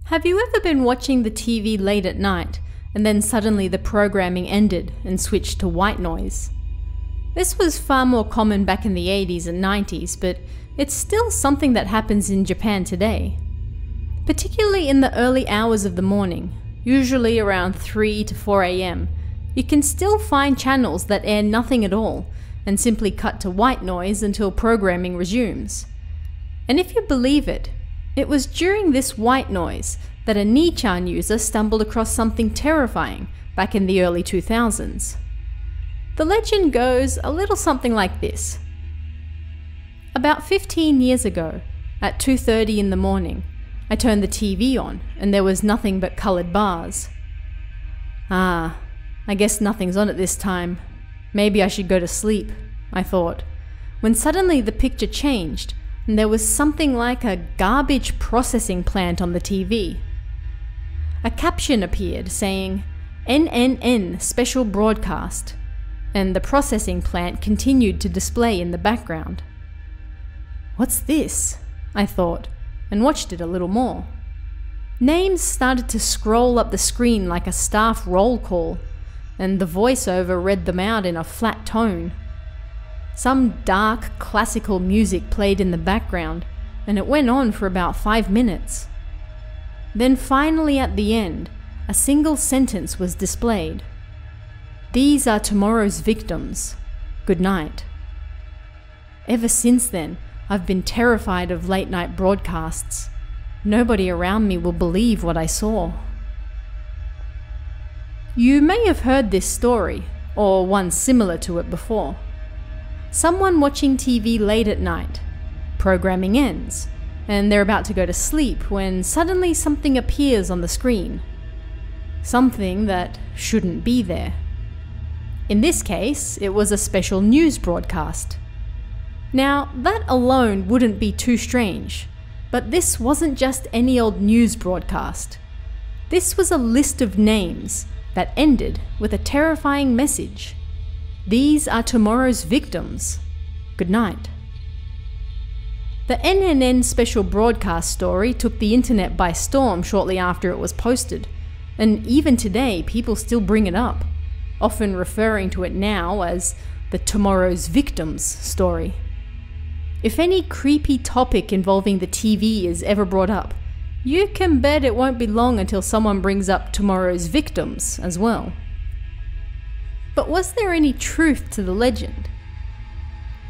Have you ever been watching the TV late at night and then suddenly the programming ended and switched to white noise? This was far more common back in the 80s and 90s, but it's still something that happens in Japan today. Particularly in the early hours of the morning, usually around 3 to 4 AM, you can still find channels that air nothing at all and simply cut to white noise until programming resumes. And if you believe it, it was during this white noise that a Nichan user stumbled across something terrifying back in the early 2000s. The legend goes a little something like this. About 15 years ago, at 2:30 in the morning, I turned the TV on and there was nothing but coloured bars. I guess nothing's on at this time. Maybe I should go to sleep, I thought, when suddenly the picture changed and there was something like a garbage processing plant on the TV. A caption appeared saying, NNN special broadcast, and the processing plant continued to display in the background. What's this? I thought, and watched it a little more. Names started to scroll up the screen like a staff roll call, and the voiceover read them out in a flat tone. Some dark, classical music played in the background, and it went on for about 5 minutes. Then finally at the end, a single sentence was displayed. These are tomorrow's victims. Good night. Ever since then, I've been terrified of late-night broadcasts. Nobody around me will believe what I saw. You may have heard this story, or one similar to it before. Someone watching TV late at night. Programming ends, and they're about to go to sleep when suddenly something appears on the screen. Something that shouldn't be there. In this case, it was a special news broadcast. Now, that alone wouldn't be too strange, but this wasn't just any old news broadcast. This was a list of names that ended with a terrifying message. These are tomorrow's victims. Good night. The NNN special broadcast story took the internet by storm shortly after it was posted, and even today people still bring it up, often referring to it now as the tomorrow's victims story. If any creepy topic involving the TV is ever brought up, you can bet it won't be long until someone brings up tomorrow's victims as well. But was there any truth to the legend?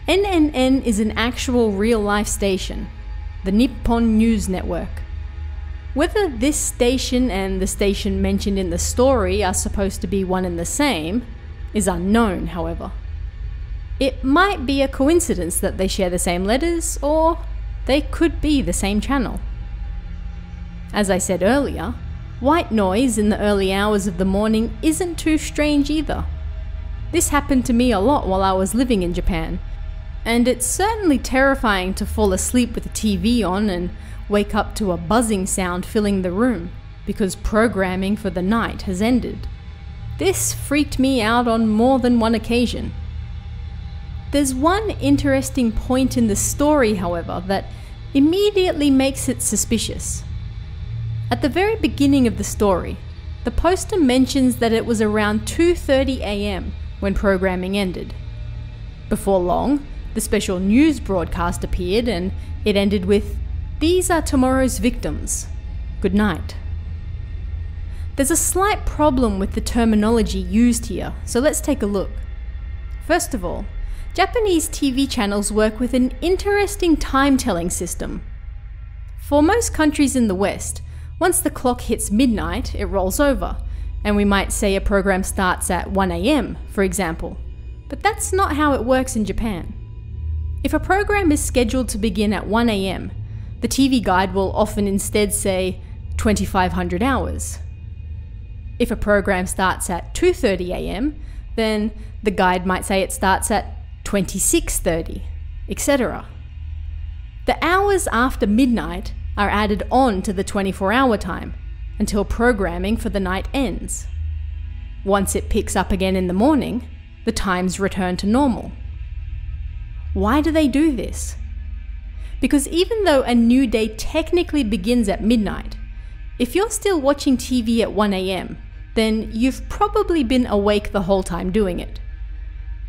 NNN is an actual real-life station, the Nippon News Network. Whether this station and the station mentioned in the story are supposed to be one and the same is unknown, however. It might be a coincidence that they share the same letters, or they could be the same channel. As I said earlier, white noise in the early hours of the morning isn't too strange either. This happened to me a lot while I was living in Japan, and it's certainly terrifying to fall asleep with the TV on and wake up to a buzzing sound filling the room because programming for the night has ended. This freaked me out on more than one occasion. There's one interesting point in the story, however, that immediately makes it suspicious. At the very beginning of the story, the poster mentions that it was around 2:30 AM when programming ended. Before long, the special news broadcast appeared and it ended with, "These are tomorrow's victims. Good night." There's a slight problem with the terminology used here, so let's take a look. First of all, Japanese TV channels work with an interesting time-telling system. For most countries in the West, once the clock hits midnight, it rolls over, and we might say a program starts at 1 AM, for example. But that's not how it works in Japan. If a program is scheduled to begin at 1 AM, the TV guide will often instead say 2500 hours. If a program starts at 2:30 AM, then the guide might say it starts at 2630, etc. The hours after midnight are added on to the 24-hour time until programming for the night ends. Once it picks up again in the morning, the times return to normal. Why do they do this? Because even though a new day technically begins at midnight, If you're still watching TV at 1 a.m., then you've probably been awake the whole time doing it.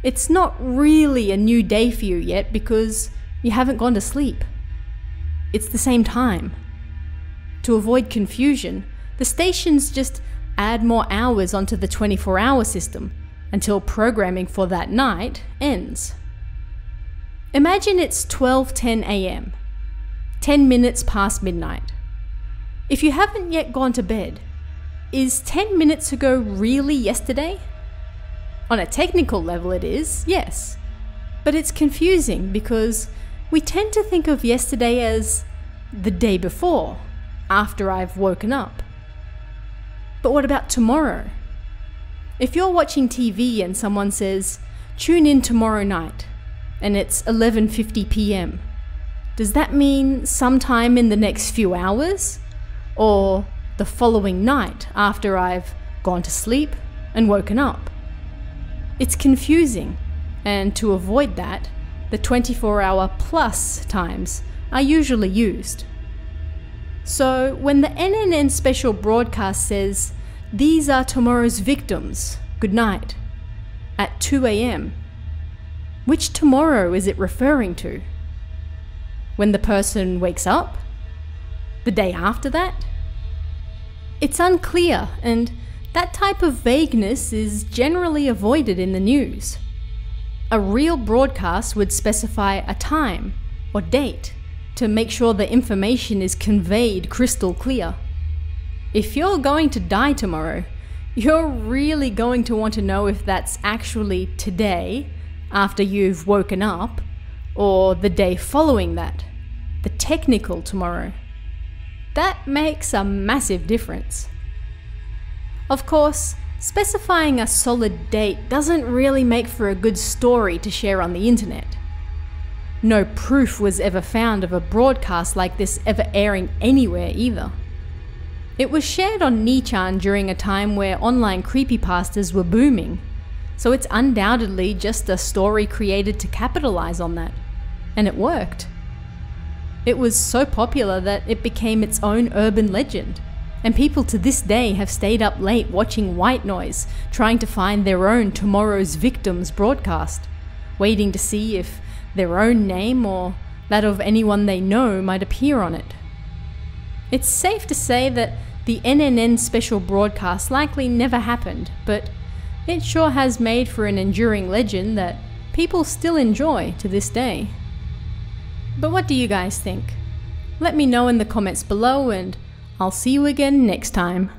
It's not really a new day for you yet because you haven't gone to sleep. It's the same time. To avoid confusion, the stations just add more hours onto the 24-hour system until programming for that night ends. Imagine it's 12:10 a.m., 10 minutes past midnight. If you haven't yet gone to bed, is 10 minutes ago really yesterday? On a technical level it is, yes. But it's confusing because we tend to think of yesterday as the day before, after I've woken up. But what about tomorrow? If you're watching TV and someone says, "Tune in tomorrow night," and it's 11:50 p.m., does that mean sometime in the next few hours? Or the following night after I've gone to sleep and woken up? It's confusing, and to avoid that, the 24-hour plus times are usually used. So when the NNN special broadcast says, "These are tomorrow's victims, good night," at 2 a.m., which tomorrow is it referring to? When the person wakes up? The day after that? It's unclear, and that type of vagueness is generally avoided in the news. A real broadcast would specify a time or date to make sure the information is conveyed crystal clear. If you're going to die tomorrow, you're really going to want to know if that's actually today, after you've woken up, or the day following that, the technical tomorrow. That makes a massive difference. Of course, specifying a solid date doesn't really make for a good story to share on the internet. No proof was ever found of a broadcast like this ever airing anywhere either. It was shared on 2chan during a time where online creepypastas were booming, so it's undoubtedly just a story created to capitalize on that. And it worked. It was so popular that it became its own urban legend, and people to this day have stayed up late watching white noise, trying to find their own Tomorrow's Victims broadcast, waiting to see if their own name or that of anyone they know might appear on it. It's safe to say that the NNN special broadcast likely never happened, but it sure has made for an enduring legend that people still enjoy to this day. But what do you guys think? Let me know in the comments below, and I'll see you again next time.